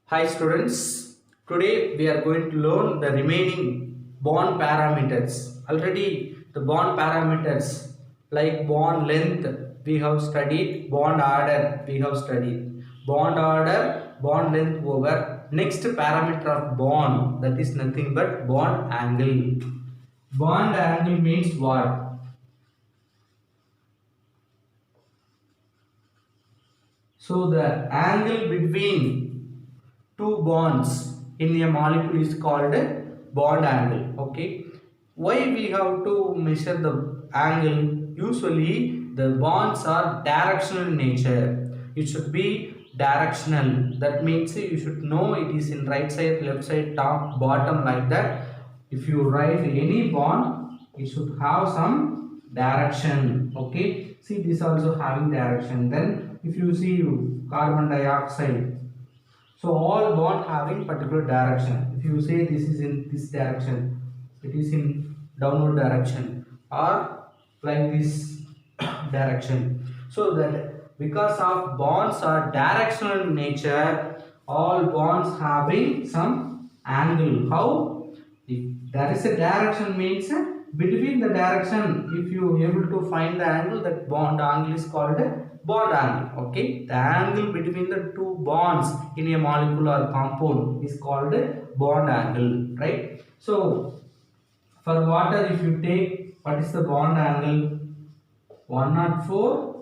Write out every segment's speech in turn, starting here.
Hi students, today we are going to learn the remaining bond parameters. Already the bond parameters like bond length we have studied, bond order we have studied. Bond order, bond length over. Next parameter of bond, that is nothing but bond angle. Bond angle means what? So the angle between two bonds in a molecule is called a bond angle. Okay. Why we have to measure the angle? Usually the bonds are directional in nature. It should be directional. That means you should know it is in right side, left side, top, bottom, like that. If you write any bond, it should have some direction. Okay. See, this also having direction. Then if you see carbon dioxide, so all bond having particular direction. If you say this is in this direction, it is in downward direction, or like this direction. So that because of bonds are directional in nature, all bonds having some angle. How? If there is a direction means between the direction, if you able to find the angle, that bond angle is called a bond angle. Okay, the angle between the two bonds in a molecule or compound is called a bond angle, right? So for water, if you take, what is the bond angle? 104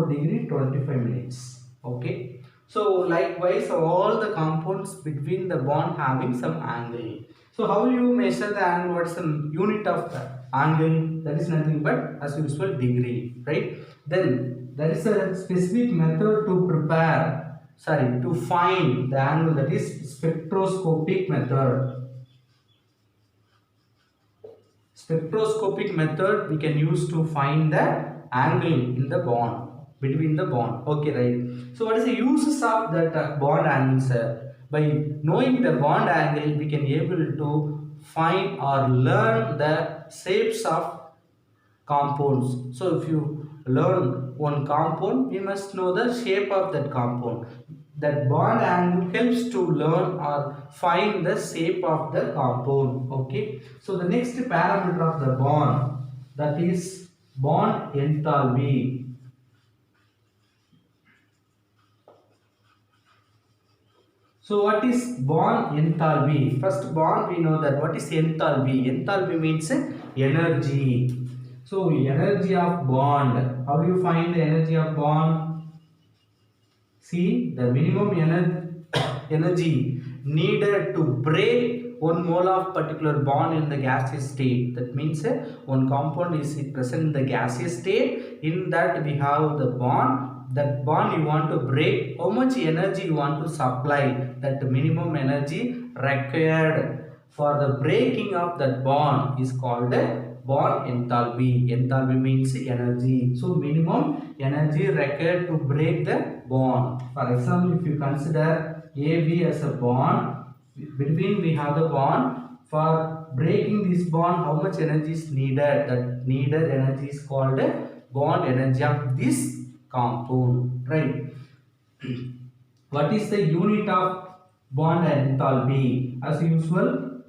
degree 25 minutes. Okay, so likewise all the compounds between the bond having some angle. So how you measure the angle? What is the unit of the angle? That is nothing but as usual degree, right? Then there is a specific method to prepare, sorry, to find the angle, that is spectroscopic method. Spectroscopic method we can use to find the angle in the bond, between the bond. Okay, right? So what is the uses of that bond angle, sir? By knowing the bond angle, we can able to find or learn the shapes of compounds. So if you learn one compound, we must know the shape of that compound. That bond angle helps to learn or find the shape of the compound. Okay, so the next parameter of the bond, that is bond enthalpy. So what is bond enthalpy? First bond, we know that what is enthalpy. Enthalpy means energy. So energy of bond. How do you find the energy of bond? See, the minimum energy needed to break one mole of particular bond in the gaseous state. That means one compound is present in the gaseous state. In that we have the bond. That bond you want to break. How much energy you want to supply? That minimum energy required for the breaking of that bond is called bond enthalpy. Enthalpy means energy. So minimum energy required to break the bond. For example, if you consider AB as a bond, between we have the bond. For breaking this bond, how much energy is needed? That needed energy is called bond energy of this compound, right? What is the unit of bond enthalpy? As usual,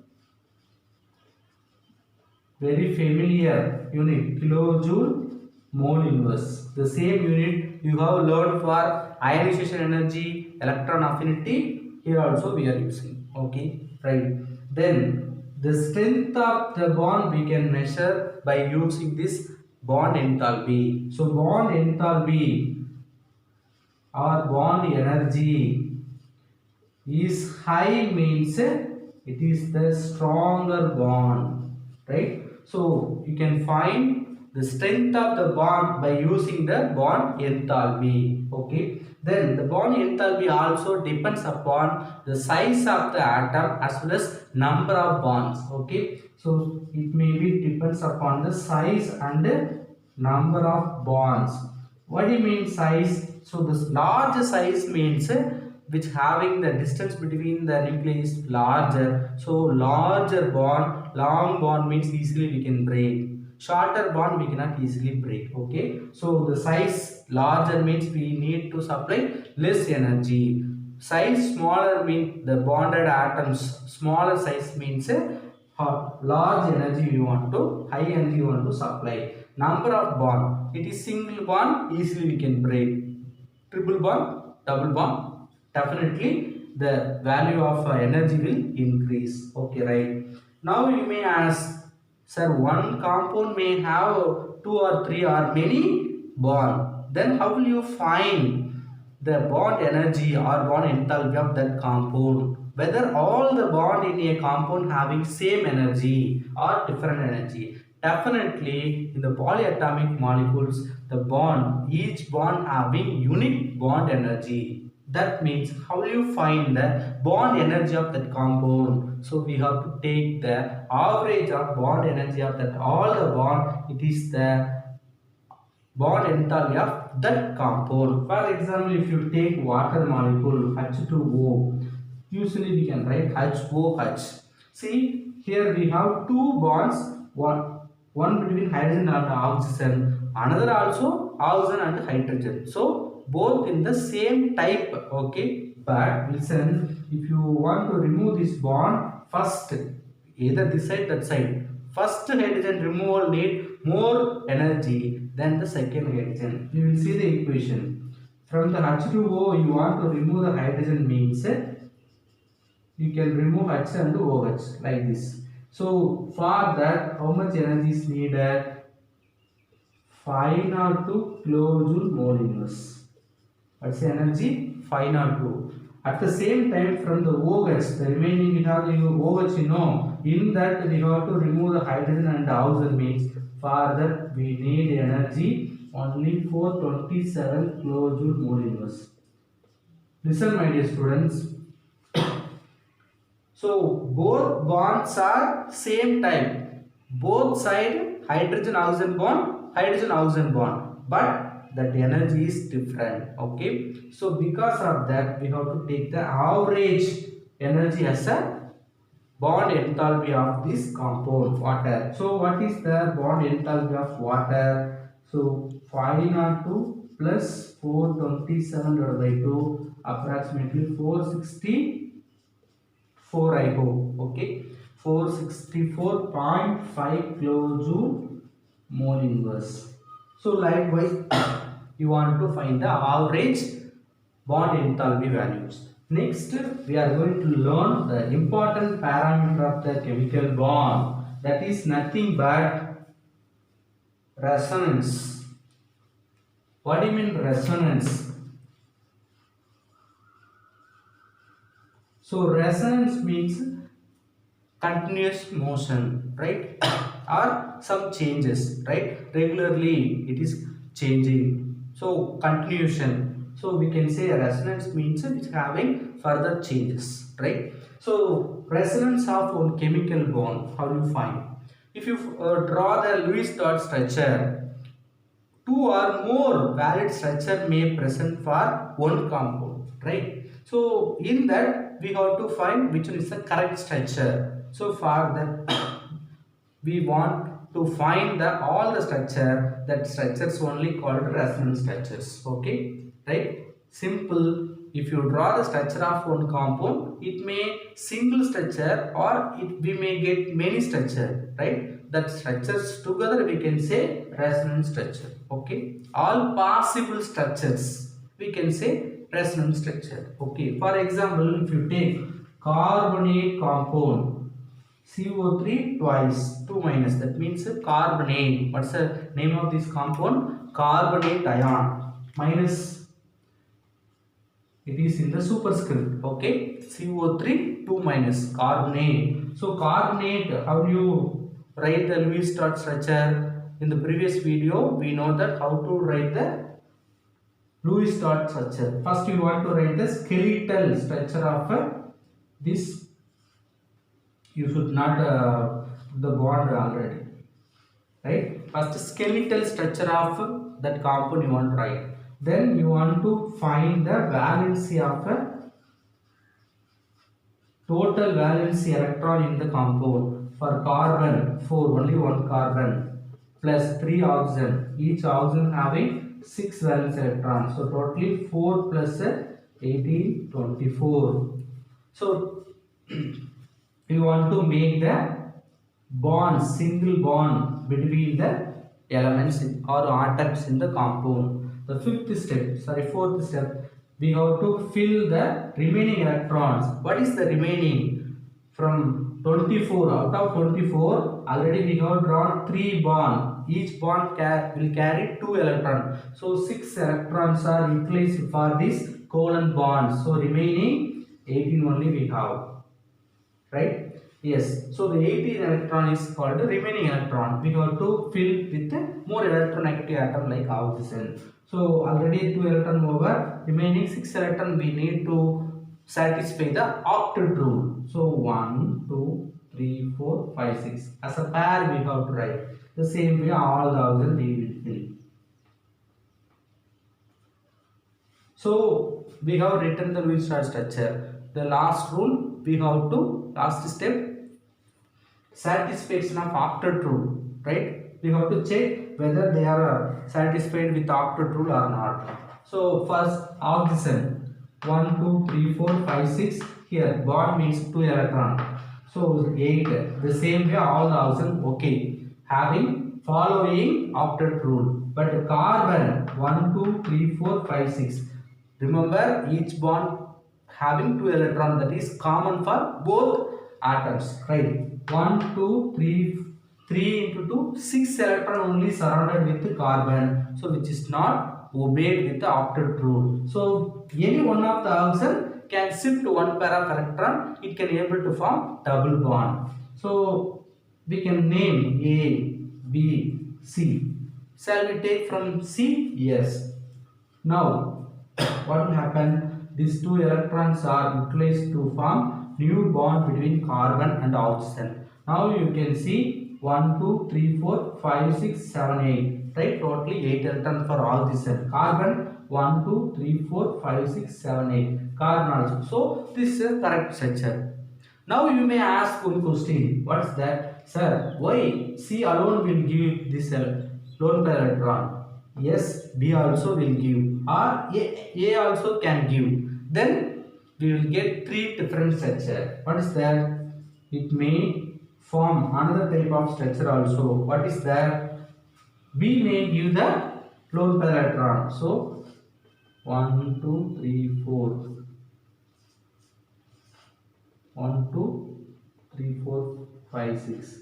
very familiar unit, kilojoule mole inverse. The same unit you have learned for ionization energy, electron affinity. Here also we are using. Okay, right? Then the strength of the bond we can measure by using this bond enthalpy. So bond enthalpy or bond energy is high means it is the stronger bond, right? So you can find the strength of the bond by using the bond enthalpy. Okay, then the bond enthalpy also depends upon the size of the atom as well as number of bonds. Okay, so it may be depends upon the size and number of bonds. What do you mean size? So this large size means which having the distance between the nuclei is larger. So larger bond, long bond means easily we can break. shorter bond we cannot easily break. Okay, so the size larger means we need to supply less energy. Size smaller means the bonded atoms smaller size means large energy we want to, high energy we want to supply. Number of bond, it is single bond, easily we can break. Triple bond, double bond, definitely the value of energy will increase. Okay, right. Now you may ask, sir, one compound may have two or three or many bond. Then how will you find the bond energy or bond enthalpy of that compound? Whether all the bond in a compound having same energy or different energy. Definitely in the polyatomic molecules, the bond, each bond having unique bond energy. That means how will you find the bond energy of that compound? So we have to take the average of bond energy of that all the bond. It is the bond enthalpy of that compound. For example, if you take water molecule H2O, usually we can write HOH. See, here we have two bonds, one between hydrogen and oxygen, another also oxygen and hydrogen. So both in the same type. Okay, but listen, if you want to remove this bond, first either this side, that side, first hydrogen removal need more energy than the second hydrogen. You will see the equation. From the H2O, you want to remove the hydrogen means you can remove H and OH like this. So for that, how much energy is needed? 502 kilojoule mole inverse. What's the energy? 502. At the same time, from the OH, the remaining we have the OH, you know, in that we have to remove the hydrogen and the oxygen means for that we need energy only 427 kilojoule mole inverse. Listen, my dear students. So both bonds are same type. Both side hydrogen oxygen bond, hydrogen oxygen bond, but that energy is different. Okay, so because of that we have to take the average energy as a bond enthalpy of this compound water. So what is the bond enthalpy of water? So 502 plus 427 divided by 2, approximately 464 I hope. Okay, 464.5 kilojoule mole inverse. So likewise you want to find the average bond enthalpy values. Next we are going to learn the important parameter of the chemical bond, that is nothing but resonance. What do you mean resonance? So resonance means continuous motion, right? Or some changes, right? Regularly it is changing. So continuation. So we can say resonance means it's having further changes, right? So resonance of one chemical bond, how do you find? If you draw the Lewis dot structure, two or more valid structure may present for one compound, right? So in that we have to find which one is the correct structure. So for that we want to find the all the structure, that structures only called resonance structures. Okay, right? Simple. If you draw the structure of one compound, it may single structure or we may get many structure, right? That structures together we can say resonance structure. Okay, all possible structures we can say resonance structure. Okay, for example, if you take carbonate compound, CO3 twice, 2 minus, that means carbonate. What's the name of this compound? Carbonate ion, minus, it is in the superscript. Okay, CO3 2 minus, carbonate. So carbonate, how do you write the Lewis dot structure? In the previous video we know that how to write the Lewis dot structure. First you want to write the skeletal structure of this. You should not the bond already, right? First skeletal structure of that compound you want to write. Then you want to find the valency of total valency electron in the compound. For carbon 4, only one carbon, plus 3 oxygen. Each oxygen having 6 valence electrons. So totally 4 plus 18, 24. So we want to make the bond, single bond between the elements or atoms in the compound. The fourth step, we have to fill the remaining electrons. What is the remaining? From 24, out of 24, already we have drawn 3 bonds. Each bond will carry 2 electrons. So 6 electrons are utilized for this covalent bond. So remaining 18 only we have. Right? Yes. So the 18 electron is called the remaining electron. We have to fill with a more electronegative atom like oxygen. So already 2 electron over. Remaining 6 electron we need to satisfy the octet rule. So 1, 2, 3, 4, 5, 6. As a pair we have to write. The same way all the oxygen we will fill. So we have written the Lewis-Strauss structure. The last rule we have to, last step, satisfaction of octet rule, right? We have to check whether they are satisfied with octet rule or not. So first oxygen 1, 2, 3, 4, 5, 6. Here bond means 2 electron. So 8. The same way all the oxygen okay. Having following octet rule. But carbon 1, 2, 3, 4, 5, 6. Remember each bond having 2 electrons, that is common for both atoms, right? 1, 2, 3, 3 into 2, 6 electron only surrounded with the carbon, so which is not obeyed with the octet rule. So any one of the oxygen can shift one pair of electron, it can able to form double bond. So we can name A, B, C. Shall we take from C? Yes. Now what will happen? These 2 electrons are utilized to form new bond between carbon and oxygen. Now you can see 1, 2, 3, 4, 5, 6, 7, 8. Right? Totally 8 electrons for all these. Carbon 1, 2, 3, 4, 5, 6, 7, 8. Carbon also. So this is correct structure. Now you may ask one question. What's that? Sir, why C alone will give this lone pair electron? Yes, B also will give, or A also can give. Then we will get 3 different structure. What is that? It may form another type of structure also. What is that? B may give the lone pair electron. So 1, 2, 3, 4. 1, 2, 3, 4, 5, 6.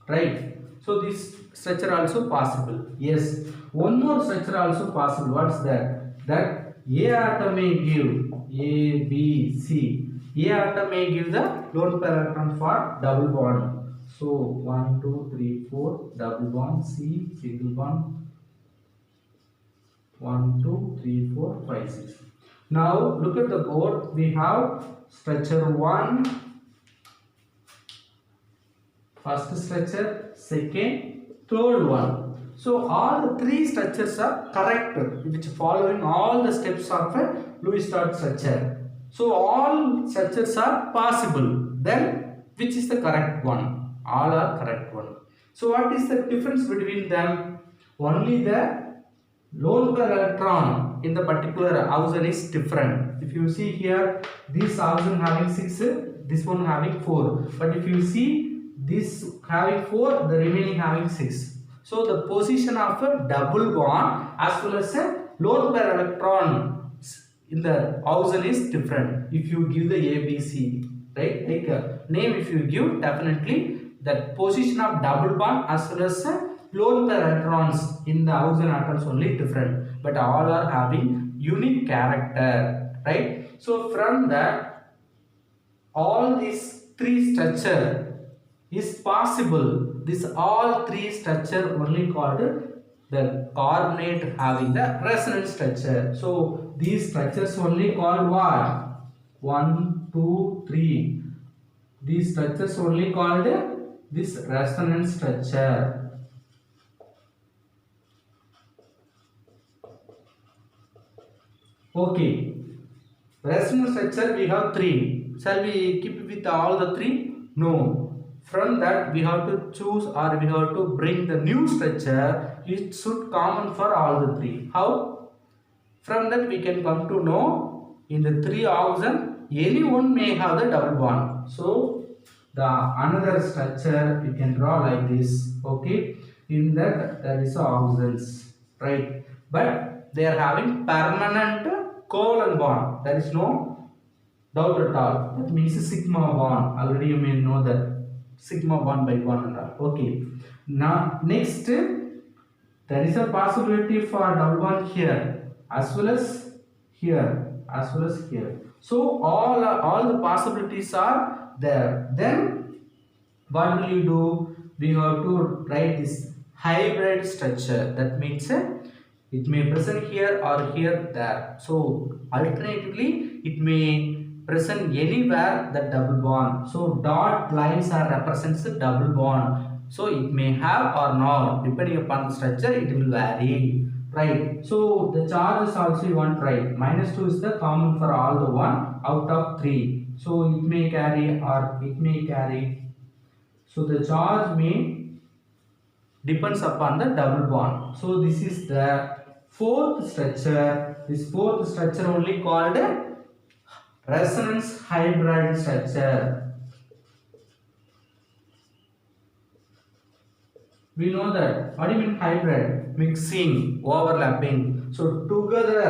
Right? So this structure also possible. Yes. One more structure also possible. What's that? That A atom may give A, B, C. A atom may give the lone pair electron for double bond. So 1, 2, 3, 4 double bond. C single bond. 1, 2, 3, 4, 5, 6. Now look at the board. We have structure 1. First structure, second, third one. So all the 3 structures are correct, which following all the steps of a Lewis-Strauss structure. So all structures are possible. Then which is the correct one? All are correct one. So what is the difference between them? Only the lone pair electron in the particular oxygen is different. If you see here, this oxygen having 6, this one having 4. But if you see this having 4, the remaining having 6. So the position of a double bond as well as a lone pair electron in the oxygen is different. If you give the A, B, C, right? Like a name, if you give, definitely the position of double bond as well as lone pair electrons in the oxygen atoms only different, but all are having unique character, right? So from that, all these 3 structure is possible. This all 3 structure only called the carbonate having the resonance structure. So these structures only called what? 1, 2, 3. These structures only called this resonance structure. Okay. Resonance structure we have 3. Shall we keep with all the 3? No. From that we have to choose or we have to bring the new structure. It should common for all the three. How? From that we can come to know in the three oxygen any one may have the double bond. So the another structure we can draw like this. Okay, in that there is oxygens, right? But they are having permanent covalent bond. There is no doubt at all. That means sigma bond. Already you may know that sigma bond by one and all. Okay. Now next there is a possibility for double bond here as well as here as well as here. So all the possibilities are there. Then what will you do? We have to write this hybrid structure. That means it may present here or here there. So alternatively it may present anywhere the double bond. So dot lines are represents the double bond. So it may have or not, depending upon the structure it will vary, right? So the charge is also you want right. -2 is the common for all the 1 out of 3. So it may carry or it may carry. So the charge may depends upon the double bond. So this is the fourth structure. This fourth structure only called resonance hybrid structure. We know that. What do you mean hybrid? Mixing, overlapping. So together,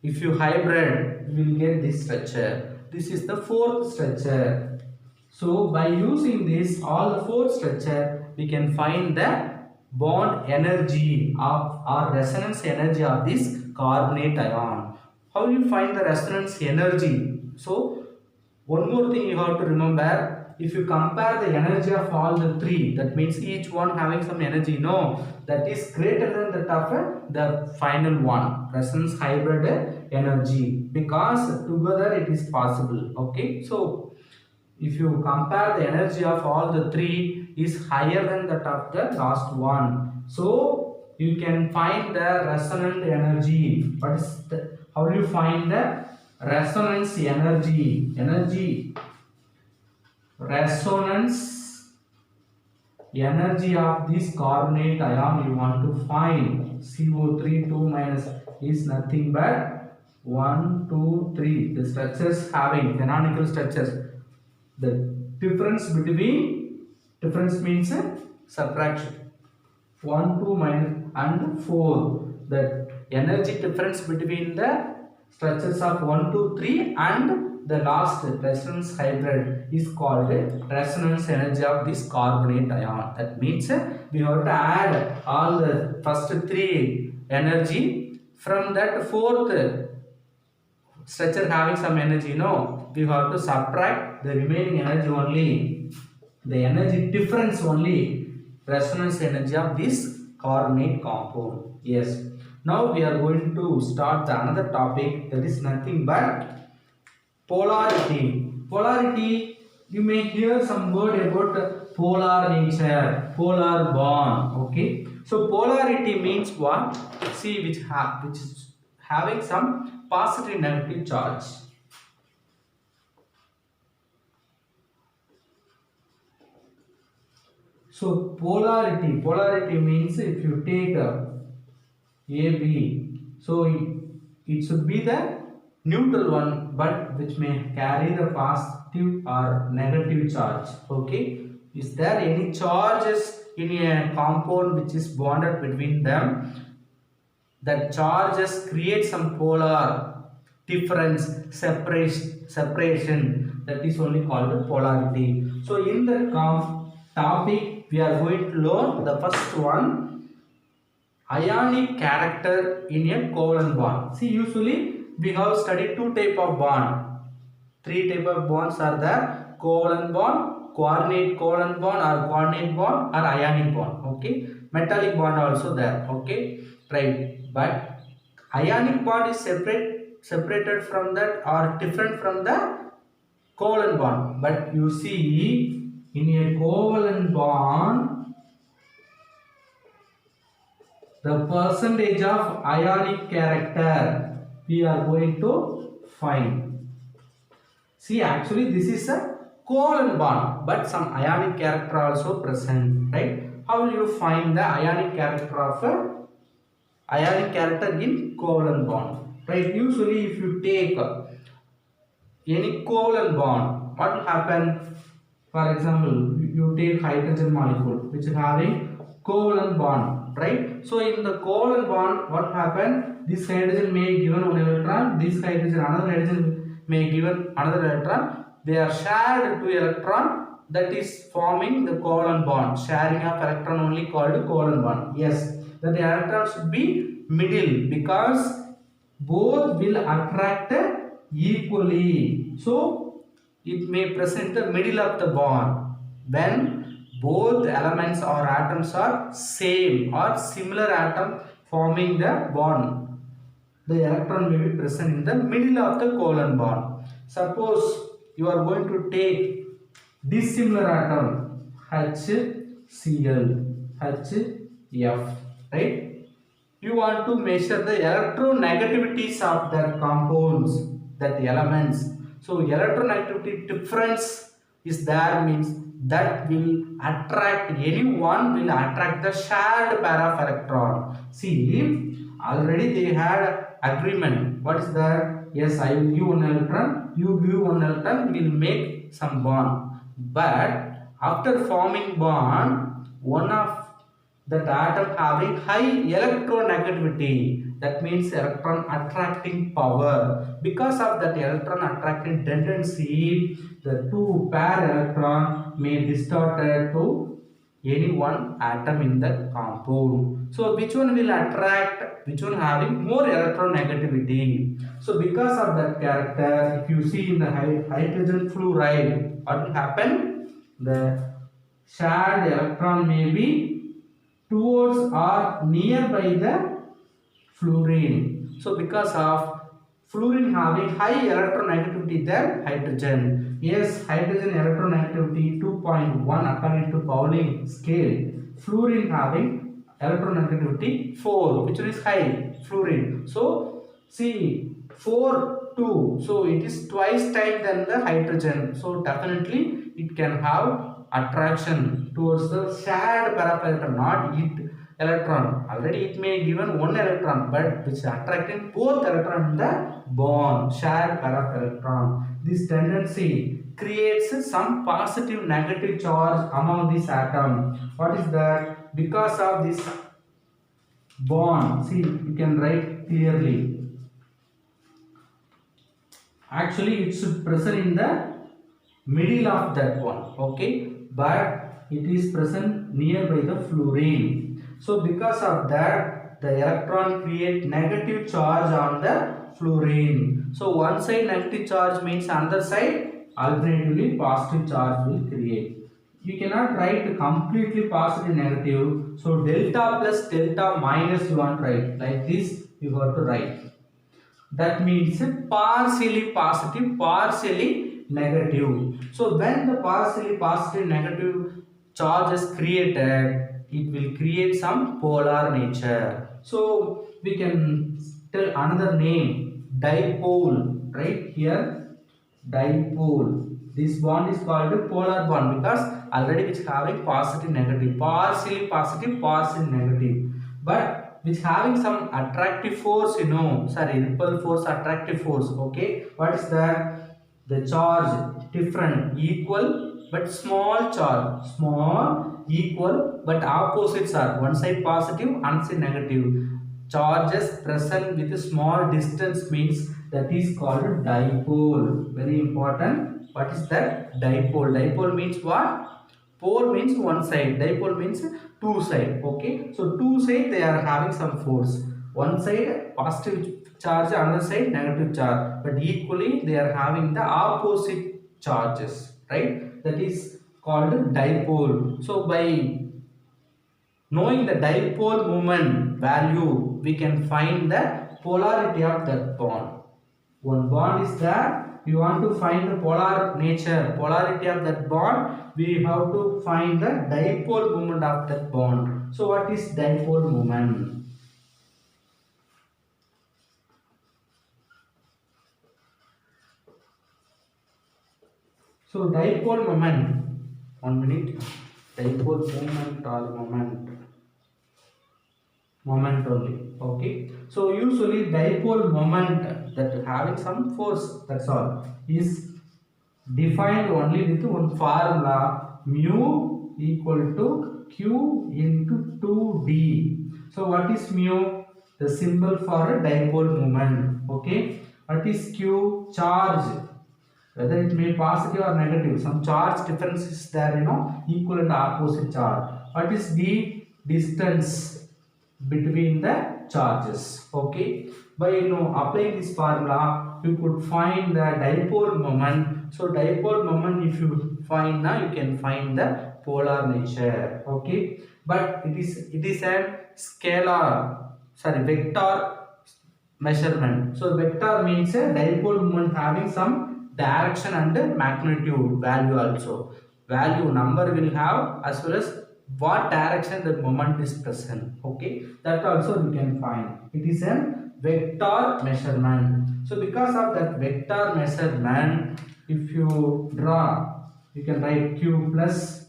if you hybrid, you will get this structure. This is the fourth structure. So by using this, all the four structure, we can find the bond energy of or resonance energy of this carbonate ion. How do you find the resonance energy? So one more thing you have to remember. If you compare the energy of all the three, that means each one having some energy, no, that is greater than that of the final one, resonance hybrid energy, because together it is possible. Okay, so if you compare the energy of all the three is higher than that of the last one, so you can find the resonant energy. What is the, how do you find the resonance energy? Resonance energy of this carbonate ion you want to find. CO3 2 minus is nothing but 1 2 3. The structures having canonical structures. The difference between, difference means subtraction, 1 2 minus and 4. The energy difference between the structures of 1 2 3 and the last resonance hybrid is called resonance energy of this carbonate ion. That means we have to add all the first three energy, from that fourth structure having some energy, no, we have to subtract the remaining energy only, the energy difference only, resonance energy of this carbonate compound. Yes, now we are going to start the another topic, that is nothing but polarity. Polarity, you may hear some word about polar nature, polar bond. Okay, so polarity means what? See, which is having some positive negative charge. So polarity means if you take AB, so it should be the neutral one, but which may carry the positive or negative charge. Okay, is there any charges in a compound which is bonded between them? That charges create some polar difference, separation, that is only called polarity. So in the topic we are going to learn the first one, ionic character in a covalent bond. See, usually we have studied two type of bond. Three type of bonds are there: covalent bond, coordinate covalent bond, or coordinate bond, or ionic bond. Okay, metallic bond also there. Okay, right. But ionic bond is separated from that or different from the covalent bond. But you see, in a covalent bond, the percentage of ionic character we are going to find. See, actually this is a covalent bond, but some ionic character also present, right? How will you find the ionic character of a ionic character in covalent bond, right? Usually if you take any covalent bond, what will happen? For example, you take hydrogen molecule which is having covalent bond, right? So in the covalent bond, what happen? This hydrogen may given one electron, this hydrogen another hydrogen may given another electron. They are shared two electron, that is forming the covalent bond. Sharing of electron only called covalent bond. Yes, that the electron should be middle because both will attract equally. So it may present the middle of the bond when both elements or atoms are same or similar atom forming the bond. The electron may be present in the middle of the covalent bond. Suppose you are going to take dissimilar atom HCl, HF, right? You want to measure the electronegativities of that compounds, that elements. So electronegativity difference is there means that will attract, anyone will attract the shared pair of electron. See, already they had agreement. What is that? Yes, I will give one electron, you give one electron, will make some bond. But after forming bond, one of that atom having high electronegativity, that means electron attracting power. Because of that electron attracting tendency, the two pair electron may distorted to any one atom in the compound. So which one will attract, which one having more electronegativity? So because of that character, if you see in the hydrogen fluoride, what will happen? The shared electron may be towards or nearby the fluorine. So because of fluorine having high electronegativity than hydrogen. Yes, hydrogen electronegativity 2.1 according to Pauling scale. Fluorine having electronegativity 4, which is high fluorine. So see 4 2, so it is twice time than the hydrogen. So definitely it can have attraction towards the shared pair of electron, not it electron. Already it may given one electron, but which attracting both electron in the bond, shared pair of electron. This tendency creates some positive negative charge among this atom. What is that? Because of this bond, see, you can write clearly. Actually it should present in the middle of that one, okay, but it is present nearby the fluorine. So because of that, the electron create negative charge on the fluorine. So one side negative charge means another side alternatively positive charge will create. You cannot write completely positive negative. So delta plus delta minus you want to write like this, you have to write. That means partially positive, partially negative. So when the partially positive negative charge is created, it will create some polar nature. So we can tell another name, dipole, right here, dipole. This bond is called a polar bond because already it's having positive negative, partially positive, partially negative. But which having some attractive force, sorry, repel force, attractive force, okay. What is that? The charge different, equal but small charge, small, equal but opposites are one side positive, one side negative. Charges present with a small distance means that is called dipole. Very important. What is that? Dipole. Dipole means what? Pole means one side, dipole means two side, okay. So two side they are having some force. One side positive charge, another side negative charge, but equally they are having the opposite charges, right? That is called dipole. So by knowing the dipole moment value, we can find the polarity of that bond. One bond is there, we want to find the polar nature, polarity of that bond, we have to find the dipole moment of that bond. So what is dipole moment? So dipole moment, 1 minute, dipole moment or moment only. Okay, so usually dipole moment that having some force, that's all, is defined only with one formula, mu equal to q into 2d. So what is mu? The symbol for a dipole moment. Okay, what is q? Charge, whether it may positive or negative, some charge difference is there, equal and opposite charge. What is d? Distance between the charges. Okay, by applying this formula you could find the dipole moment. So dipole moment, if you find now, you can find the polar nature. Okay, but it is a scalar, sorry, vector measurement. So vector means a dipole moment having some direction and magnitude value also. Value number will have, as well as what direction the moment is present. Okay, that also you can find. It is a vector measurement. So because of that vector measurement, if you draw, you can write q plus,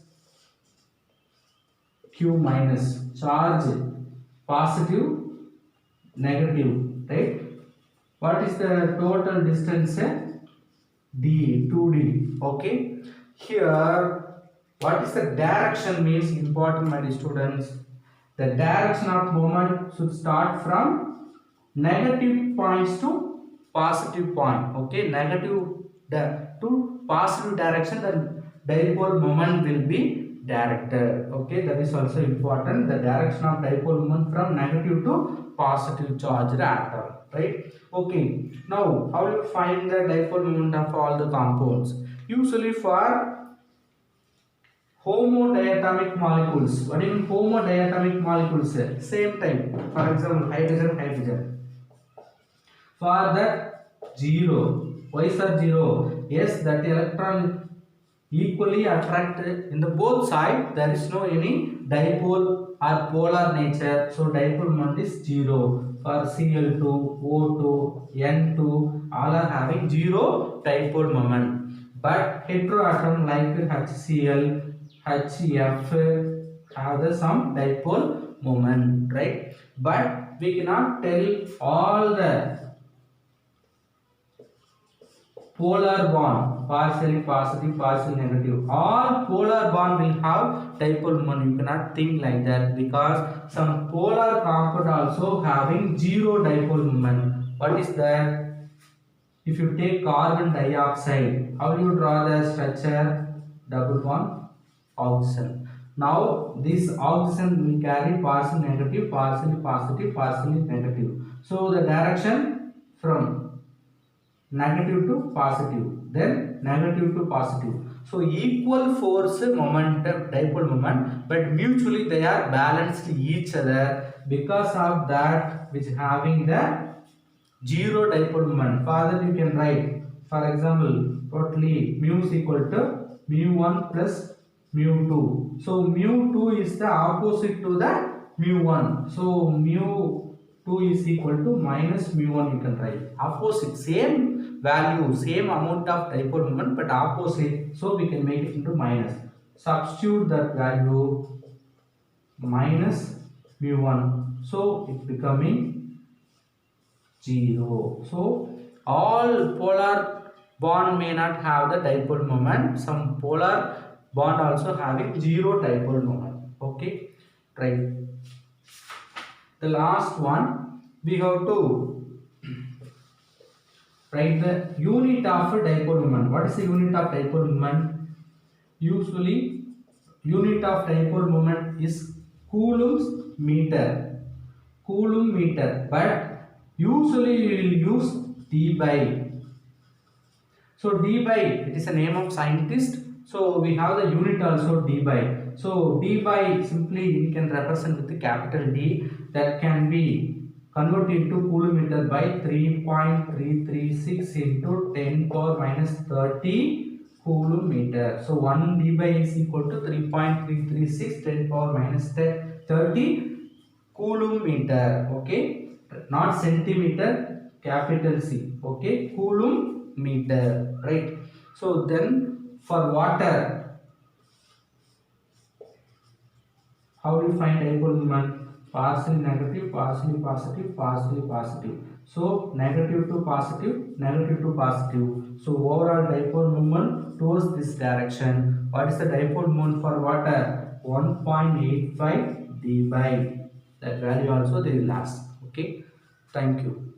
q minus, charge positive, negative, right? What is the total distance? D, 2d. Okay, here what is the direction means important, my dear students. The direction of movement should start from negative points to positive point. Okay, negative to positive direction, the dipole moment will be directed. Okay, that is also important. The direction of dipole moment from negative to positive charged atom, right? Okay, now how will you find the dipole moment of all the compounds? Usually for homodiatomic molecules. What do you mean homodiatomic molecules? Same type. For example, hydrogen. For that 0. Why is that 0? Yes, that electron equally attracted in the both side. There is no any dipole or polar nature. So dipole moment is 0. For Cl2, O2, N2, all are having 0 dipole moment. But heteroatom like HCl, HF have some dipole moment, right? But we cannot tell all the polar bond, partially positive, partially negative. All polar bond will have dipole moment. You cannot think like that, because some polar compound also having 0 dipole moment. What is that? If you take carbon dioxide, how do you draw the structure? Double bond oxygen. Now this oxygen will carry partially negative, partially positive, partially negative. So the direction from negative to positive, then negative to positive. So equal force momentum, dipole moment, but mutually they are balanced each other. Because of that, which having the 0 dipole moment. For that you can write, for example, totally mu is equal to mu1 plus mu2. So mu2 is the opposite to the mu1. So mu2 is equal to minus mu1, you can write. Opposite, same value, same amount of dipole moment, but opposite. So we can make it into minus. Substitute that value, minus mu1. So it becoming 0. So all polar bond may not have the dipole moment. Some polar bond also having 0 dipole moment. Okay, right. The last one, we have to write the unit of dipole moment. What is the unit of dipole moment? Usually unit of dipole moment is coulombs meter. Coulomb meter, but usually we will use d by. So d by, it is a name of scientist. So we have the unit also d by. So d by simply we can represent with the capital D, that can be converted into coulomb meter by 3.336 into 10 power minus 30 coulomb meter. So 1 d by is equal to 3.336 10 power minus 30 coulomb meter. Okay, not centimeter, capital C. Okay, coulomb meter, right? So then For water, how do you find dipole moment? Partially negative, partially positive, partially positive. So negative to positive, negative to positive. So overall dipole moment towards this direction. What is the dipole moment for water? 1.85 dB. That value also they will ask. Okay. Thank you.